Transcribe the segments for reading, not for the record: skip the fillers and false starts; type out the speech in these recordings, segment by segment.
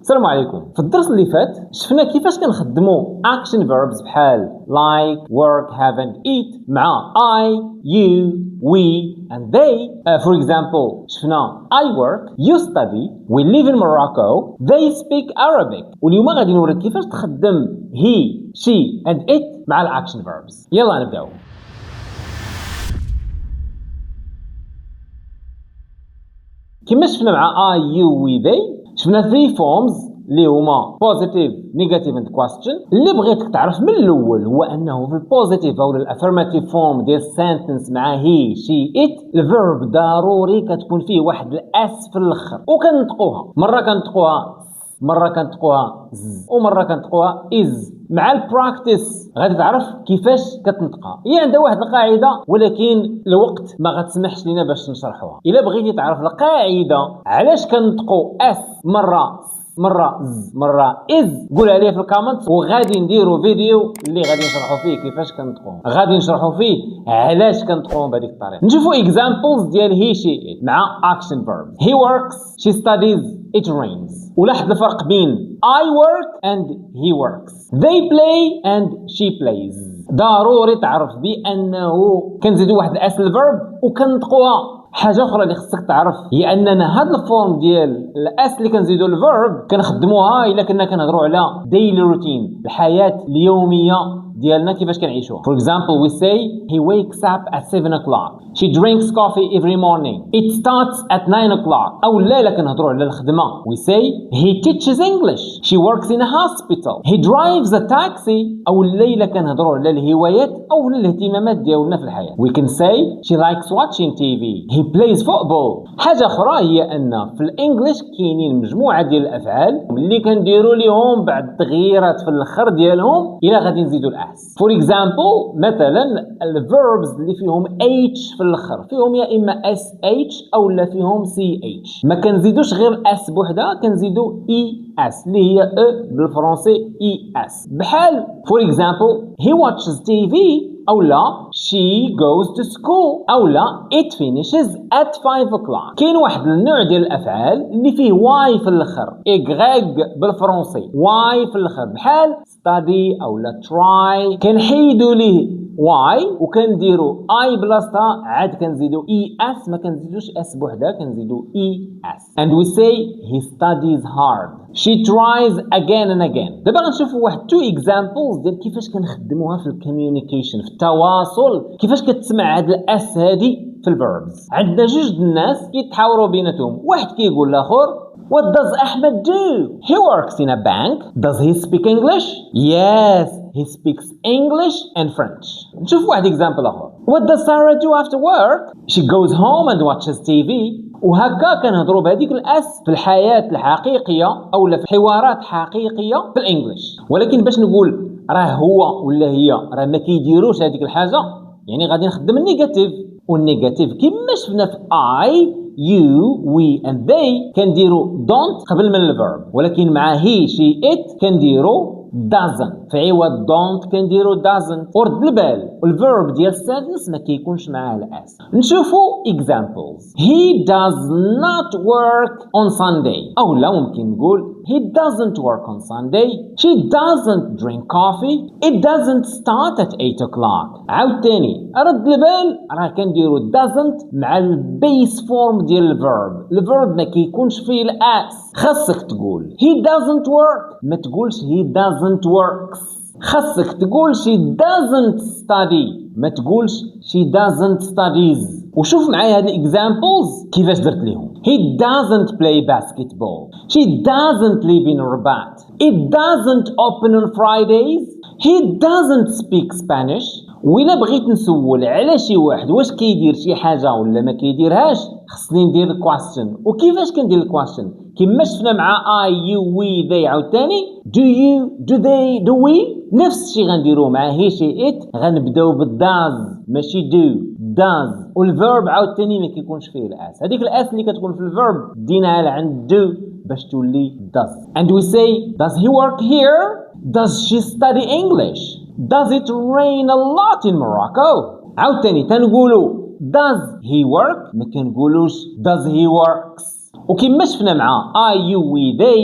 السلام عليكم. في الدرس اللي فات شفنا كيفاش كنخدموا action verbs بحال like, work, have and eat مع I, you, we and they. For example شفنا I work, you study, we live in Morocco, they speak Arabic. واليوم غادي نوريك كيفاش تخدم he, she and it مع action verbs. يلا نبداو. كما شفنا مع I, you, we, they شفنا 3 forms اللي هما positive, negative and question. اللي بغيتك تعرف من الاول هو انه في البوزيتيف او الافيرماتيف فورم ديال السنتنس مع هي شي ات الفيرب ضروري كتكون فيه واحد الاس في الاخر وكنطقوها مره كنطقوها ز ومره كنطقوها از. مع البراكتس غادي تعرف كيفاش كتنطقها. هي عندها واحد القاعده ولكن الوقت ما غتسمحش لينا باش نشرحوها. الا بغيتي تعرف القاعده علاش كنطقوا اس مرة ز مرة إز قولها لي في الكومنت وغادي نديرو فيديو اللي غادي نشرحو فيه كيفاش كنطقوهم. غادي نشرحو فيه علاش كنطقوهم بهذيك الطريقة. نشوفو examples ديال he she مع action verbs. He works, she studies, it rains. ولاحظ الفرق بين I work and he works. They play and she plays. ضروري تعرف بأنه كنزيدو واحد الأس الفيرب وكنطقوها. حاجه اخرى اللي خصك تعرف هي اننا هاد الفورم ديال الاس اللي كنزيدو الفيرب كنخدموها الا كنا كنهضروا على daily routine الحياه اليوميه ديالنا كيفاش كنعيشوها. For example we say he wakes up at 7 o'clock. She drinks coffee every morning. It starts at 9 o'clock. أو لا كنهضروا على الخدمة we say he teaches English. She works in a hospital. He drives a taxi. أو لا كنهضروا على الهوايات أو الاهتمامات ديالنا في الحياة. We can say she likes watching TV. He plays football. حاجة أخرى هي أن في الإنجليش كاينين مجموعة ديال الأفعال اللي كنديروا لهم بعض التغييرات في الآخر ديالهم إلى غادي نزيدوا الأس. For example مثلا الverbs اللي فيهم H في الاخر فيهم يا اما SH او لا فيهم CH. ما كنزيدوش غير S بوحدها كنزيدو ES اللي هي E بالفرنسي ES. بحال for example he watches TV أو لا she goes to school أو لا it finishes at 5 o'clock. كاين واحد النوع ديال الأفعال اللي فيه y في الآخر إغريغ بالفرنسي y في الآخر بحال study أو لا try كنحيدو ليه y وكنديرو I بلاصتها عاد كنزيدو es ما كنزيدوش s بوحدها كنزيدو es. And we say he studies hard. She tries again and again. دابا غنشوفوا واحد 2 examples ديال كيفاش كنخدموها في الكوميونيكيشن في التواصل كيفاش كتسمع هاد الاس هادي في الفيربز. عندنا جوج الناس كيتحاوروا بيناتهم واحد كيقول لاخر What does Ahmed do? He works in a bank. Does he speak English? Yes, he speaks English and French. نشوف واحد example آخر. What does Sarah do after work? She goes home and watches TV. وهكا كنهضروا بهذيك الاس في الحياة الحقيقية أو في حوارات حقيقية في الإنجليش. ولكن باش نقول راه هو ولا هي راه ما كيديروش هذيك الحاجة يعني غادي نخدم النيجاتيف. والنيجاتيف كما شفنا في I you, we and they كنديرو don't قبل من الفيرب. ولكن مع he, she, it كنديرو doesn't. في عوض don't كنديرو doesn't. ورد البال والفيرب ديال السنتنس ما كيكونش معاه الاس. نشوفو examples. He does not work on Sunday. أو لا ممكن نقول he doesn't work on Sunday. She doesn't drink coffee. It doesn't start at 8 o'clock. عاود تاني رد البال راه كنديرو doesn't مع البيس فورم ديال الفيرب ما كيكونش فيه الاس. خاصك تقول he doesn't work ما تقولش he doesn't works. خاصك تقول she doesn't study ما تقولش she doesn't studies. وشوف معايا هاد examples كيفاش درت ليهم. He doesn't play basketball. She doesn't live in Rabat. It doesn't open on Fridays. He doesn't speak Spanish. وإلا بغيت نسول على شي واحد واش كيدير شي حاجة ولا ما كيديرهاش خصني ندير الكويستشن. وكيفاش كندير الكويستشن كما شفنا مع I, you, we, they عاوتاني do you, do they, do we نفس الشيء غنديروه مع he, she, it. غنبداو بالdoes ماشي do does. والفيرب عاوتاني ما كيكونش فيه الاس. هذيك الاس اللي كتكون في الفيرب ديناها لعند do باش تولي does. And we say does he work here? Does she study English? Does it rain a lot in Morocco? عاوتاني تنقولوا does he work ما كنقولوش does he works. وكما شفنا مع I, you, we, they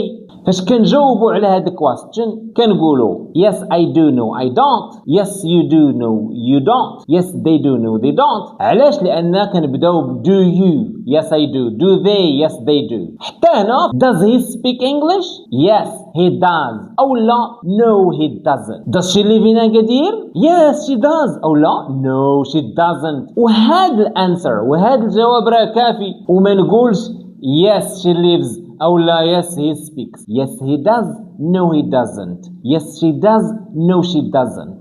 فاش كنجاوبوا على هذا الكويستشن كنقولوا yes I do no I don't, yes you do no you don't, yes they do no they don't. علاش؟ لان كنبداو ب do you yes I do they yes they do. حتى هنا does he speak English yes he does او لا no he doesn't. does she live in Agadir yes she does او لا no she doesn't. وهذا الانسر وهذا الجواب راه كافي وما نقولش yes she lives أو لا yes he speaks. yes he does no he doesn't. yes she does no she doesn't.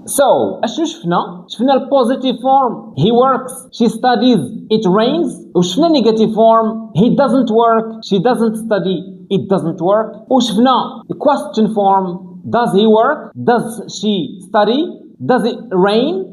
So اشنو شفنا؟ شفنا البوزيتيف فورم he works she studies it rains. وشفنا نيجاتيف فورم he doesn't work she doesn't study it doesn't work. وشفنا question form does he work does she study does it rain.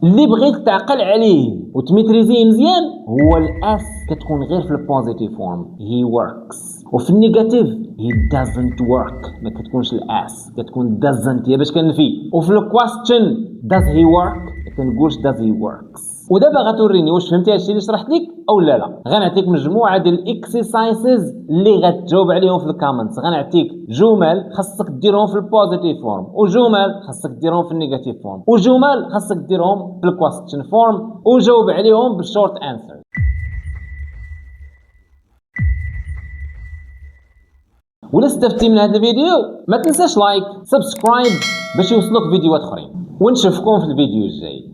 اللي بغيت تعقل عليه وتميتريزيه مزيان هو الاس كتكون غير في البوزيتيف فورم he works. وفي النيجاتيف he doesn't work ما كتكونش الاس كتكون doesn't هي باش كنفي. وفي الكويستشن does he work ما كنقولش does he works. ودابا غتوريني واش فهمتي هادشي اللي شرحت لك او لا. غنعطيك مجموعه ديال الاكسرسايزز اللي غتجاوب عليهم في الكومنتس. غنعطيك جمل خاصك ديرهم في البوزيتيف فورم وجمل خاصك ديرهم في النيجاتيف فورم وجمل خاصك ديرهم في الكويستشن فورم وجاوب عليهم بالشورت انسر. ولا استفدتي من هذا الفيديو ما تنساش لايك سبسكرايب باش يوصلوك فيديوهات اخرين ونشوفكم في الفيديو الجاي.